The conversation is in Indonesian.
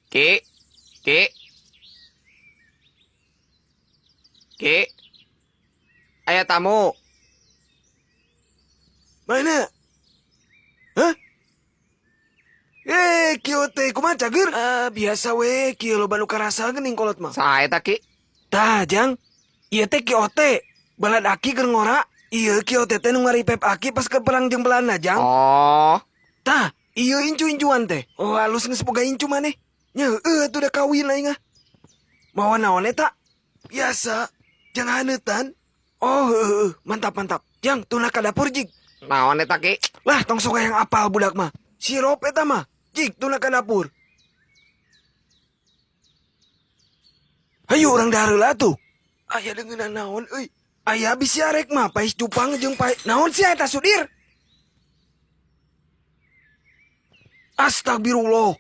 Ki, Ki, Ki, aya tamu. Mana? Hah? Kieu teh kumaha cager? Biasa we, kieu loba nu karasa geuning kolot mah. Saha eta Ki? Tah, Jang. Ieu teh Kiote. Balad aki keur ngora. Ieu Kiote teh nu ngaripep aki pas ke perang jeung Belanda, Jang. Oh, Tah, ieu incu-incuan teh. Oh, halus geus boga incu maneh. Nya heueuh atuh udah kawin aing ah. Mawa naon eta? Biasa, jang haneutan. Oh, heueuh, mantap mantap. Jang, tuna ka dapur jig. naon eta Ki? Lah, tong sok yang apal budak mah. Sirop eta mah. Jig, tuna ka dapur. Hayu orang dahareula tuh. Aya deungeunna naon euy. Aya bisi arek mah pais cupang jeung pai. Naon sia eta Sudir? Astagfirullah.